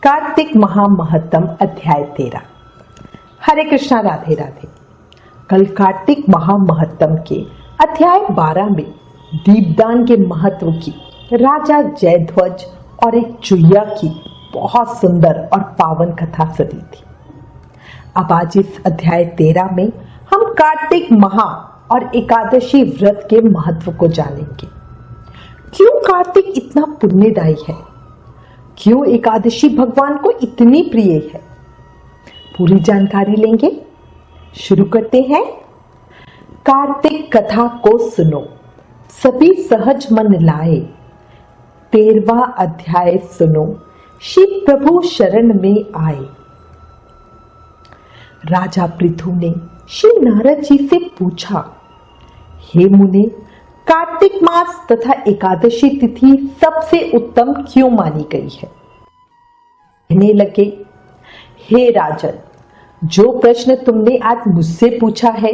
कार्तिक महामहत्तम अध्याय 13। हरे कृष्णा, राधे राधे। कल कार्तिक महामहत्तम के अध्याय 12 में दीपदान के महत्व की राजा जयध्वज और एक चुईया की बहुत सुंदर और पावन कथा सुनी थी। अब आज इस अध्याय 13 में हम कार्तिक महा और एकादशी व्रत के महत्व को जानेंगे। क्यों कार्तिक इतना पुण्यदायी है, क्यों एकादशी भगवान को इतनी प्रिय है, पूरी जानकारी लेंगे। शुरू करते हैं। कार्तिक कथा को सुनो, सभी सहज मन लाए। 13वां अध्याय सुनो, शिव प्रभु शरण में आए। राजा पृथु ने श्री नारद जी से पूछा, हे मुने, कार्तिक मास तथा एकादशी तिथि सबसे उत्तम क्यों मानी गई है? कहने लगे, हे राजन, जो प्रश्न तुमने आज मुझसे पूछा है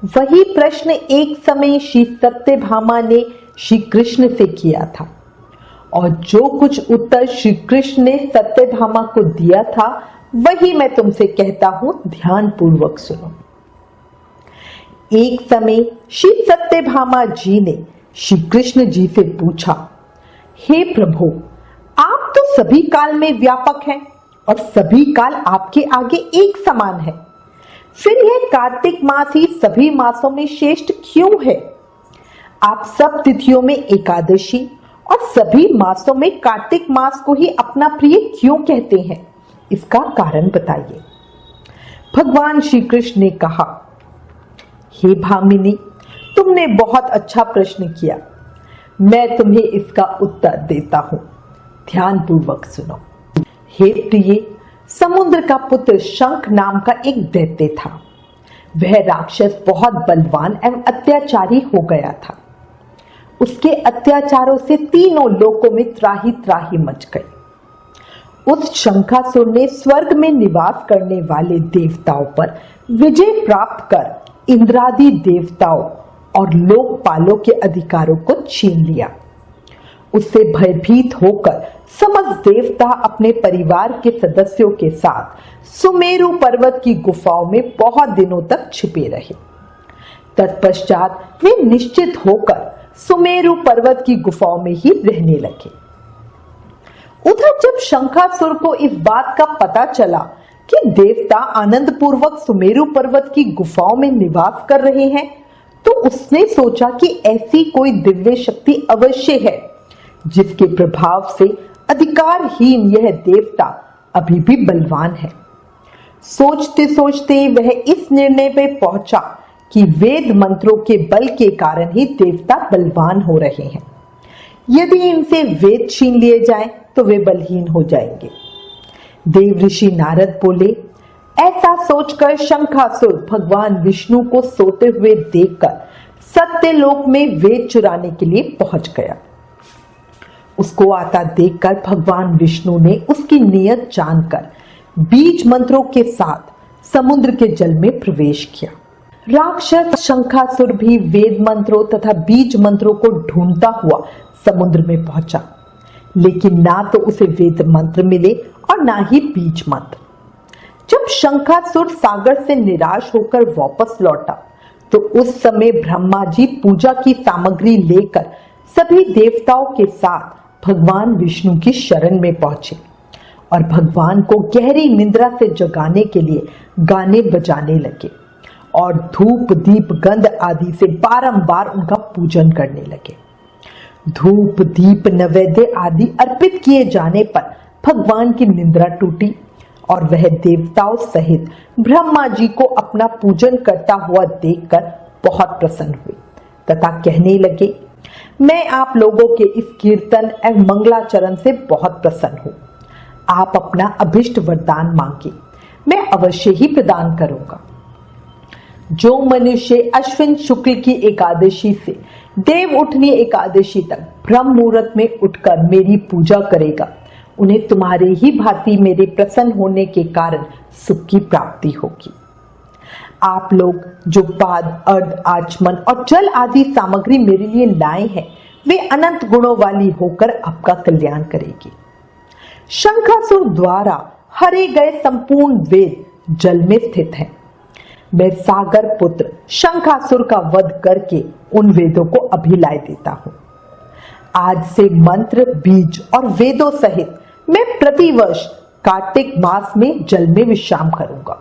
वही प्रश्न एक समय श्री सत्यभामा ने श्री कृष्ण से किया था, और जो कुछ उत्तर श्री कृष्ण ने सत्यभामा को दिया था वही मैं तुमसे कहता हूं, ध्यान पूर्वक सुनो। एक समय श्री सत्यभामा जी ने श्री कृष्ण जी से पूछा, हे प्रभु, आप तो सभी काल में व्यापक हैं और सभी काल आपके आगे एक समान है, फिर यह कार्तिक मास ही सभी मासों में श्रेष्ठ क्यों है? आप सब तिथियों में एकादशी और सभी मासों में कार्तिक मास को ही अपना प्रिय क्यों कहते हैं? इसका कारण बताइए। भगवान श्री कृष्ण ने कहा, हे भामिनी, तुमने बहुत अच्छा प्रश्न किया, मैं तुम्हें इसका उत्तर देता हूं, ध्यान पूर्वक सुनो। हे प्रिय, समुद्र का पुत्र शंख नाम का एक दैत्य था। वह राक्षस बहुत बलवान एवं अत्याचारी हो गया था। उसके अत्याचारों से तीनों लोकों में त्राही त्राही मच गई। उस शंखासुर ने स्वर्ग में निवास करने वाले देवताओं पर विजय प्राप्त कर इंद्रादि देवताओं और लोकपालों के अधिकारों को छीन लिया। उससे भयभीत होकर समस्त देवता अपने परिवार के सदस्यों के साथ सुमेरु पर्वत की गुफाओं में बहुत दिनों तक छिपे रहे। तत्पश्चात वे निश्चित होकर सुमेरु पर्वत की गुफाओं में ही रहने लगे। उधर जब शंखासुर को इस बात का पता चला कि देवता आनंद पूर्वक सुमेरु पर्वत की गुफाओं में निवास कर रहे हैं, तो उसने सोचा कि ऐसी कोई दिव्य शक्ति अवश्य है जिसके प्रभाव से अधिकारहीन यह देवता अभी भी बलवान है। सोचते सोचते वह इस निर्णय पे पहुंचा कि वेद मंत्रों के बल के कारण ही देवता बलवान हो रहे हैं। यदि इनसे वेद छीन लिए जाएं तो वे बलहीन हो जाएंगे। देव ऋषि नारद बोले, ऐसा सोचकर शंखासुर भगवान विष्णु को सोते हुए देखकर सत्यलोक में वेद चुराने के लिए पहुंच गया। उसको आता देखकर भगवान विष्णु ने उसकी नियत जानकर बीज मंत्रों के साथ समुद्र के जल में प्रवेश किया। राक्षस शंखासुर भी वेद मंत्रों तथा बीज मंत्रों को ढूंढता हुआ समुद्र में पहुंचा, लेकिन ना तो उसे वेद मंत्र मिले और ना ही बीज मंत्र। जब शंखासुर सागर से निराश होकर वापस लौटा तो उस समय ब्रह्मा जी पूजा की सामग्री लेकर सभी देवताओं के साथ भगवान विष्णु की शरण में पहुंचे और भगवान को गहरी निद्रा से जगाने के लिए गाने बजाने लगे और धूप दीप गंध आदि से बारंबार उनका पूजन करने लगे। धूप दीप नैवेद्य आदि अर्पित किए जाने पर भगवान की निद्रा टूटी और वह देवताओं सहित ब्रह्मा जी को अपना पूजन करता हुआ देखकर बहुत प्रसन्न हुए तथा कहने लगे, मैं आप लोगों के इस कीर्तन एवं मंगलाचरण से बहुत प्रसन्न हूं। आप अपना अभिष्ट वरदान मांगे, मैं अवश्य ही प्रदान करूंगा। जो मनुष्य अश्विन शुक्ल की एकादशी से देव उठनी एकादशी तक ब्रह्म मुहूर्त में उठकर मेरी पूजा करेगा, उन्हें तुम्हारे ही भांति मेरे प्रसन्न होने के कारण सुख की प्राप्ति होगी। आप लोग जो पाद अर्ध आचमन और जल आदि सामग्री मेरे लिए लाए हैं, वे अनंत गुणों वाली होकर आपका कल्याण करेगी। शंखासुर द्वारा हरे गए संपूर्ण वेद जल में स्थित हैं। मैं सागर पुत्र शंखासुर का वध करके उन वेदों को अभिलाय देता हूं। आज से मंत्र, बीज और वेदों सहित मैं प्रतिवर्ष कार्तिक मास में जल में विश्राम करूंगा।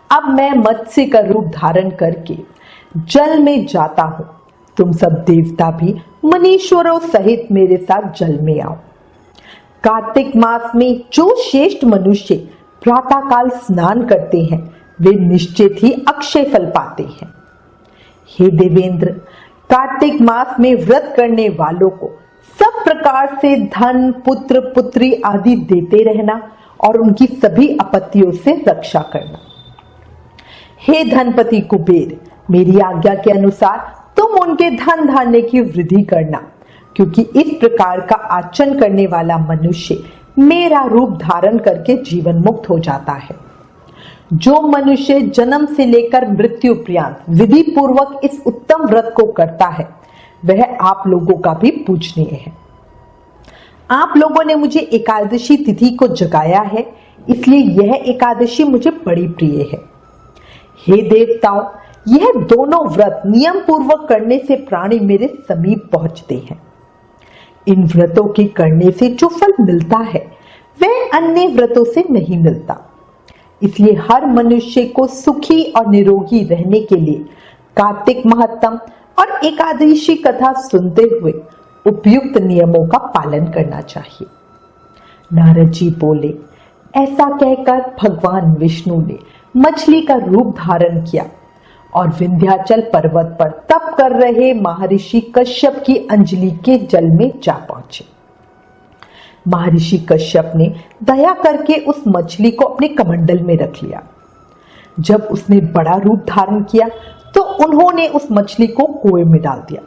अब मैं मत्स्य का रूप धारण करके जल में जाता हूं। तुम सब देवता भी मनीश्वरों सहित मेरे साथ जल में आओ। कार्तिक मास में जो श्रेष्ठ मनुष्य प्रातःकाल स्नान करते हैं वे निश्चित ही अक्षय फल पाते हैं। हे देवेंद्र, कार्तिक मास में व्रत करने वालों को सब प्रकार से धन, पुत्र, पुत्री आदि देते रहना और उनकी सभी आपत्तियों से रक्षा करना। हे धनपति कुबेर, मेरी आज्ञा के अनुसार तुम उनके धन धान्य की वृद्धि करना, क्योंकि इस प्रकार का आचरण करने वाला मनुष्य मेरा रूप धारण करके जीवन मुक्त हो जाता है। जो मनुष्य जन्म से लेकर मृत्यु पर्यंत विधि पूर्वक इस उत्तम व्रत को करता है वह आप लोगों का भी पूजनीय है। आप लोगों ने मुझे एकादशी तिथि को जगाया है, इसलिए यह एकादशी मुझे बड़ी प्रिय है। हे देवताओं, यह दोनों व्रत नियम पूर्वक करने से प्राणी मेरे समीप पहुंचते हैं। इन व्रतों के करने से जो फल मिलता है वह अन्य व्रतों से नहीं मिलता। इसलिए हर मनुष्य को सुखी और निरोगी रहने के लिए कार्तिक महत्तम और एकादशी कथा सुनते हुए उपयुक्त नियमों का पालन करना चाहिए। नारद जी बोले, ऐसा कहकर भगवान विष्णु ने मछली का रूप धारण किया और विंध्याचल पर्वत पर तप कर रहे महर्षि कश्यप की अंजलि के जल में जा पहुंचे। महर्षि कश्यप ने दया करके उस मछली को अपने कमंडल में रख लिया। जब उसने बड़ा रूप धारण किया तो उन्होंने उस मछली को कुएं में डाल दिया।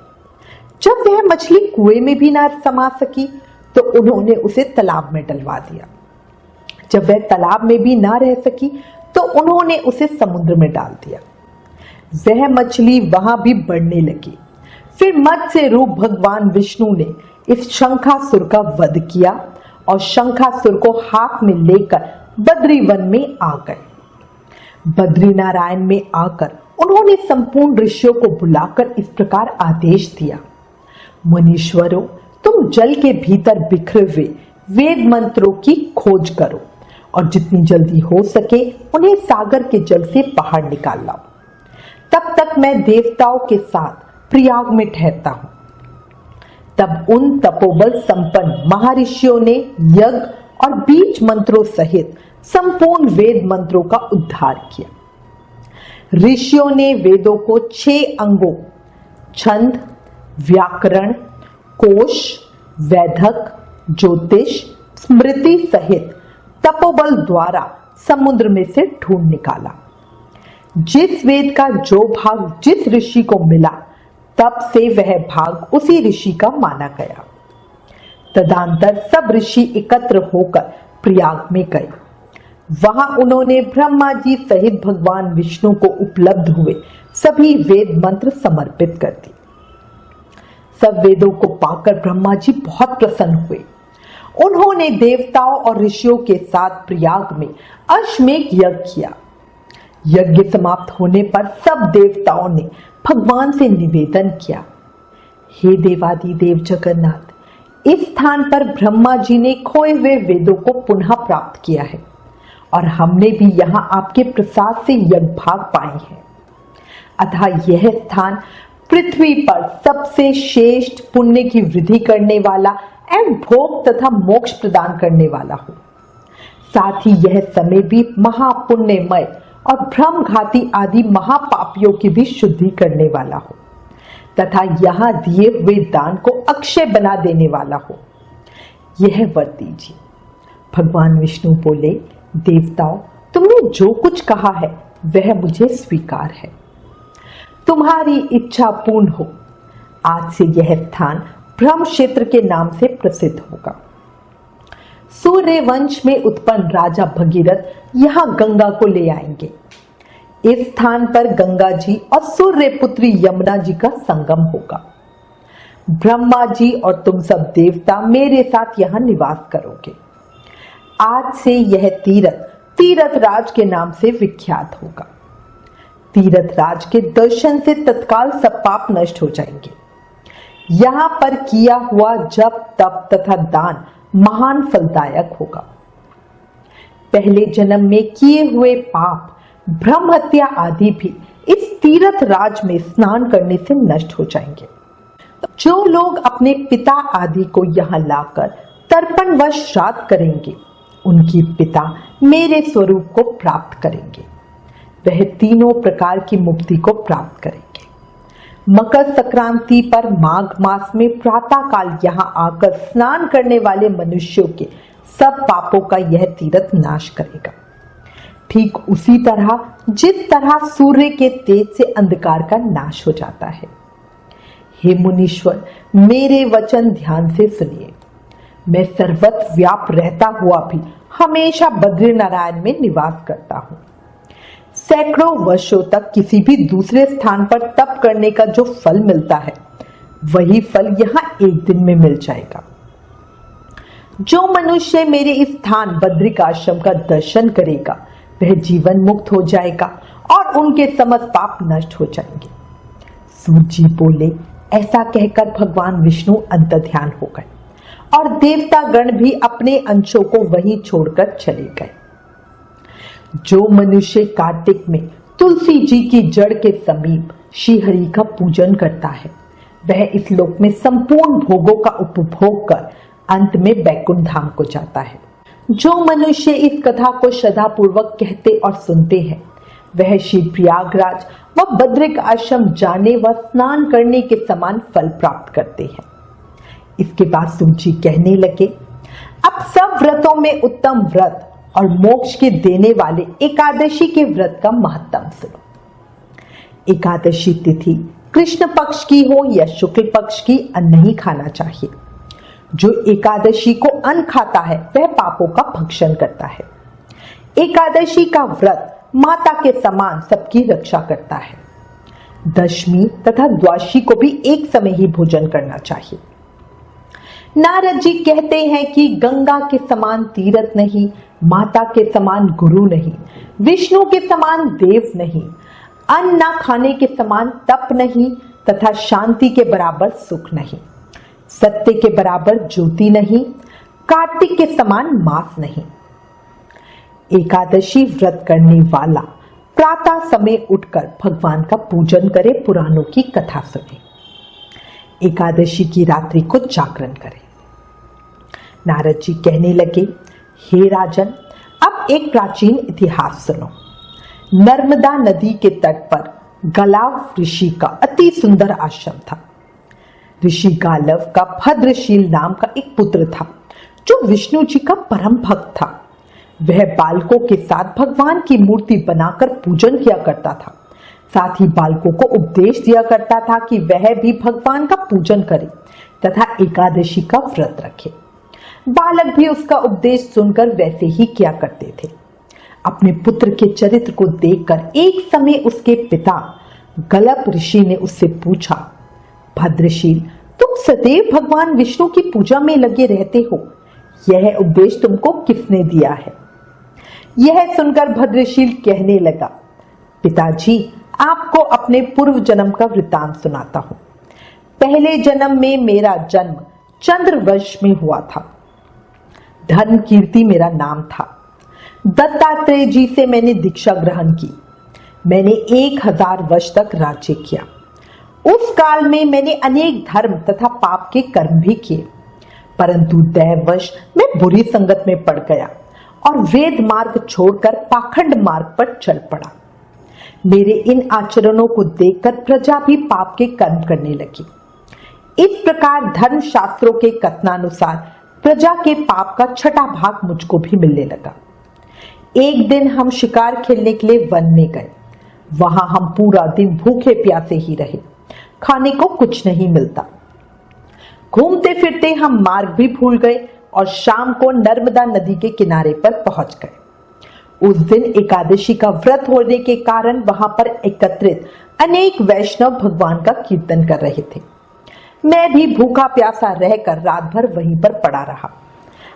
जब वह मछली कुएं में भी ना समा सकी तो उन्होंने उसे तालाब में डलवा दिया। जब वह तालाब में भी ना रह सकी तो उन्होंने उसे समुद्र में डाल दिया। वह मछली वहां भी बढ़ने लगी। फिर मत्स्य रूप भगवान विष्णु ने इस शंखासुर का वध किया और शंखासुर को हाथ में लेकर बद्री वन में आ गए। बद्री नारायण में आकर उन्होंने संपूर्ण ऋषियों को बुलाकर इस प्रकार आदेश दिया, मुनीश्वरों, तुम जल के भीतर बिखरे हुए वेद मंत्रों की खोज करो और जितनी जल्दी हो सके उन्हें सागर के जल से बाहर निकाल लाओ। तब तक मैं देवताओं के साथ प्रयाग में ठहरता हूं। तब उन तपोबल संपन्न महर्षियों ने यज्ञ और बीज मंत्रों सहित संपूर्ण वेद मंत्रों का उद्धार किया। ऋषियों ने वेदों को 6 अंगों छंद, व्याकरण, कोश, वैदक, ज्योतिष, स्मृति सहित तपोबल द्वारा समुद्र में से ढूंढ निकाला। जिस वेद का जो भाग जिस ऋषि को मिला तब से वह भाग उसी ऋषि का माना गया। तदंतर सब ऋषि एकत्र होकर प्रयाग में गए। वहां उन्होंने ब्रह्मा जी सहित भगवान विष्णु को उपलब्ध हुए सभी वेद मंत्र समर्पित कर दिए। सब वेदों को पाकर ब्रह्मा जी बहुत प्रसन्न हुए। उन्होंने देवताओं और ऋषियों के साथ प्रयाग में अश्वमेध यज्ञ किया। यज्ञ समाप्त होने पर सब देवताओं ने भगवान से निवेदन किया, हे देवादिदेव जगन्नाथ, इस स्थान पर ब्रह्मा जी ने खोए हुए वेदों को पुनः प्राप्त किया है और हमने भी यहाँ आपके प्रसाद से यज्ञ भाग पाए हैं। अतः यह स्थान पृथ्वी पर सबसे श्रेष्ठ पुण्य की वृद्धि करने वाला एवं भोग तथा मोक्ष प्रदान करने वाला हो। साथ ही यह समय भी महापुण्यमय और भ्रमघाती आदि महापापियों की भी शुद्धि करने वाला हो तथा यहाँ दिए हुए दान को अक्षय बना देने वाला हो। यह वर दीजिए। भगवान विष्णु बोले, देवताओं, तुमने जो कुछ कहा है वह मुझे स्वीकार है। तुम्हारी इच्छा पूर्ण हो। आज से यह स्थान ब्रह्म क्षेत्र के नाम से प्रसिद्ध होगा। सूर्य वंश में उत्पन्न राजा भगीरथ यहाँ गंगा को ले आएंगे। इस स्थान पर गंगा जी और सूर्य पुत्री यमुना जी का संगम होगा। ब्रह्मा जी और तुम सब देवता मेरे साथ यहाँ निवास करोगे। आज से यह तीरथ तीर्थराज के नाम से विख्यात होगा। तीर्थराज के दर्शन से तत्काल सब पाप नष्ट हो जाएंगे। यहाँ पर किया हुआ जप तप तथा दान महान फलदायक होगा। पहले जन्म में किए हुए पाप, ब्रह्म हत्या आदि भी इस तीर्थराज में स्नान करने से नष्ट हो जाएंगे। जो लोग अपने पिता आदि को यहाँ लाकर तर्पणवश श्राद्ध करेंगे, उनके पिता मेरे स्वरूप को प्राप्त करेंगे। वह तीनों प्रकार की मुक्ति को प्राप्त करेंगे। मकर संक्रांति पर माघ मास में प्रातः काल यहाँ आकर स्नान करने वाले मनुष्यों के सब पापों का यह तीर्थ नाश करेगा। ठीक उसी तरह जिस तरह सूर्य के तेज से अंधकार का नाश हो जाता है। हे मुनीश्वर, मेरे वचन ध्यान से सुनिए। मैं सर्वत्र व्याप रहता हुआ भी हमेशा बद्रीनारायण में निवास करता हूँ। सैकड़ों वर्षों तक किसी भी दूसरे स्थान पर तप करने का जो फल मिलता है, वही फल यहाँ एक दिन में मिल जाएगा। जो मनुष्य मेरे इस स्थान बद्रिकाश्रम का दर्शन करेगा, वह जीवन मुक्त हो जाएगा और उनके समस्त पाप नष्ट हो जाएंगे। सूत जी बोले। ऐसा कहकर भगवान विष्णु अंतर्ध्यान हो गए और देवता गण भी अपने अंशों को वहीं छोड़कर चले गए। जो मनुष्य कार्तिक में तुलसी जी की जड़ के समीप श्रीहरि का पूजन करता है, वह इस लोक में संपूर्ण भोगों का उपभोग कर अंत में बैकुंठ धाम को जाता है। जो मनुष्य इस कथा को श्रद्धापूर्वक कहते और सुनते हैं, वह श्री प्रयागराज व बद्रिक आश्रम जाने व स्नान करने के समान फल प्राप्त करते हैं। इसके बाद सूत जी कहने लगे, अब सब व्रतों में उत्तम व्रत और मोक्ष के देने वाले एकादशी के व्रत का महत्व सुनो। एकादशी तिथि कृष्ण पक्ष की हो या शुक्ल पक्ष की, अन्न नहीं खाना चाहिए। जो एकादशी को अन्न खाता है, वह पापों का भक्षण करता है। एकादशी का व्रत माता के समान सबकी रक्षा करता है। दशमी तथा द्वादशी को भी एक समय ही भोजन करना चाहिए। नारद जी कहते हैं कि गंगा के समान तीर्थ नहीं, माता के समान गुरु नहीं, विष्णु के समान देव नहीं, अन्न न खाने के समान तप नहीं तथा शांति के बराबर सुख नहीं, सत्य के बराबर ज्योति नहीं, कार्तिक के समान मास नहीं। एकादशी व्रत करने वाला प्रातः समय उठकर भगवान का पूजन करे, पुराणों की कथा सुने। एकादशी की रात्रि को जागरण करें। नारद जी कहने लगे, हे राजन, अब एक प्राचीन इतिहास सुनो। नर्मदा नदी के तट पर गालव ऋषि का अति सुंदर आश्रम था। ऋषि गालव का भद्रशील नाम का एक पुत्र था, जो विष्णु जी का परम भक्त था। वह बालकों के साथ भगवान की मूर्ति बनाकर पूजन किया करता था। साथ ही बालकों को उपदेश दिया करता था कि वह भी भगवान का पूजन करे तथा एकादशी का व्रत रखे। बालक भी उसका उपदेश सुनकर वैसे ही किया करते थे। अपने पुत्र के चरित्र को देखकर एक समय उसके पिता गालव ऋषि ने उससे पूछा, भद्रशील, तुम सदैव भगवान विष्णु की पूजा में लगे रहते हो, यह उपदेश तुमको किसने दिया है? यह सुनकर भद्रशील कहने लगा, पिताजी, आपको अपने पूर्व जन्म का वृतांत सुनाता हूं। पहले जन्म में मेरा जन्म चंद्रवंश में हुआ था। धर्म कीर्ति मेरा नाम था। दत्तात्रेय जी से मैंने दीक्षा ग्रहण की। मैंने 1000 वर्ष तक राज्य किया। उस काल में मैंने अनेक धर्म तथा पाप के कर्म भी किए, परंतु दैववश मैं बुरी संगत में पड़ गया और वेद मार्ग छोड़कर पाखंड मार्ग पर चल पड़ा। मेरे इन आचरणों को देखकर प्रजा भी पाप के कर्म करने लगी। इस प्रकार धर्म शास्त्रों के कथनानुसार प्रजा के पाप का छठा भाग मुझको भी मिलने लगा। एक दिन हम शिकार खेलने के लिए वन में गए। वहां हम पूरा दिन भूखे प्यासे ही रहे। खाने को कुछ नहीं मिलता। घूमते फिरते हम मार्ग भी भूल गए और शाम को नर्मदा नदी के किनारे पर पहुंच गए। उस दिन एकादशी का व्रत होने के कारण वहां पर एकत्रित अनेक वैष्णव भगवान का कीर्तन कर रहे थे। मैं भी भूखा प्यासा रहकर रात भर वहीं पर पड़ा रहा।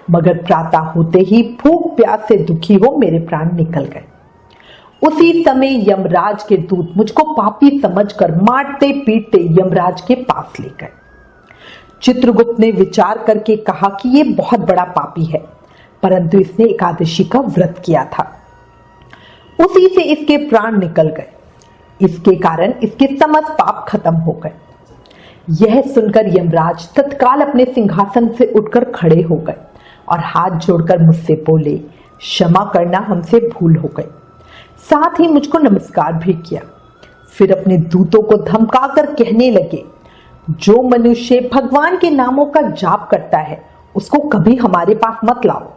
मगर प्रातः होते ही भूख प्यास से दुखी हो मेरे प्राण निकल गए। उसी समय यमराज के दूत मुझको पापी समझकर मारते पीटते यमराज के पास ले गए। चित्रगुप्त ने विचार करके कहा कि ये बहुत बड़ा पापी है, परंतु इसने एकादशी का व्रत किया था, उसी से इसके प्राण निकल गए। इसके कारण इसके समस्त पाप खत्म हो गए। यह सुनकर यमराज तत्काल अपने सिंहासन से उठकर खड़े हो गए और हाथ जोड़कर मुझसे बोले, क्षमा करना, हमसे भूल हो गई। साथ ही मुझको नमस्कार भी किया। फिर अपने दूतों को धमकाकर कहने लगे, जो मनुष्य भगवान के नामों का जाप करता है उसको कभी हमारे पास मत लाओ।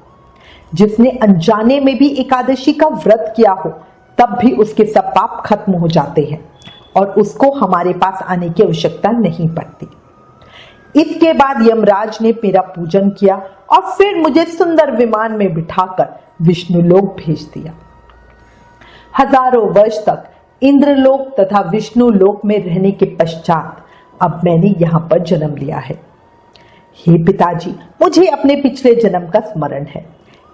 जिसने अनजाने में भी एकादशी का व्रत किया हो तब भी उसके सब पाप खत्म हो जाते हैं और उसको हमारे पास आने की आवश्यकता नहीं पड़ती। इसके बाद यमराज ने मेरा पूजन किया और फिर मुझे सुंदर विमान में बिठाकर विष्णुलोक भेज दिया। हजारों वर्ष तक इंद्रलोक तथा विष्णुलोक में रहने के पश्चात अब मैंने यहाँ पर जन्म लिया है। हे पिताजी, मुझे अपने पिछले जन्म का स्मरण है,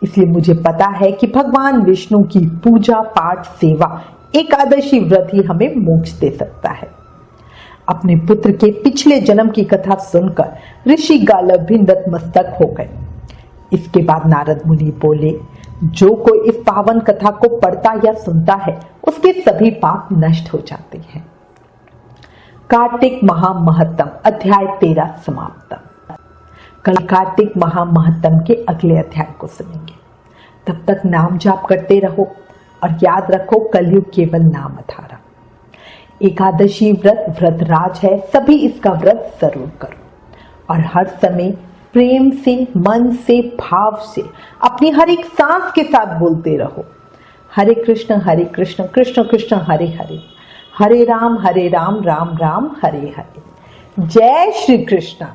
इसलिए मुझे पता है कि भगवान विष्णु की पूजा पाठ सेवा एकादशी व्रत ही हमें मोक्ष दे सकता है। अपने पुत्र के पिछले जन्म की कथा सुनकर ऋषि गालव भी नतमस्तक हो गए। इसके बाद नारद मुनि बोले, जो कोई इस पावन कथा को पढ़ता या सुनता है उसके सभी पाप नष्ट हो जाते हैं। कार्तिक महामहत्तम अध्याय 13 समाप्त। कल कार्तिक महामहत्तम के अगले अध्याय को सुनेंगे। तब तक नाम जाप करते रहो और याद रखो, कलयुग केवल नाम आधारा। एकादशी व्रत व्रतराज है, सभी इसका व्रत जरूर करो और हर समय प्रेम से, मन से, भाव से अपनी हर एक सांस के साथ बोलते रहो, हरे कृष्ण कृष्ण कृष्ण हरे हरे, हरे राम राम राम हरे हरे। जय श्री कृष्ण।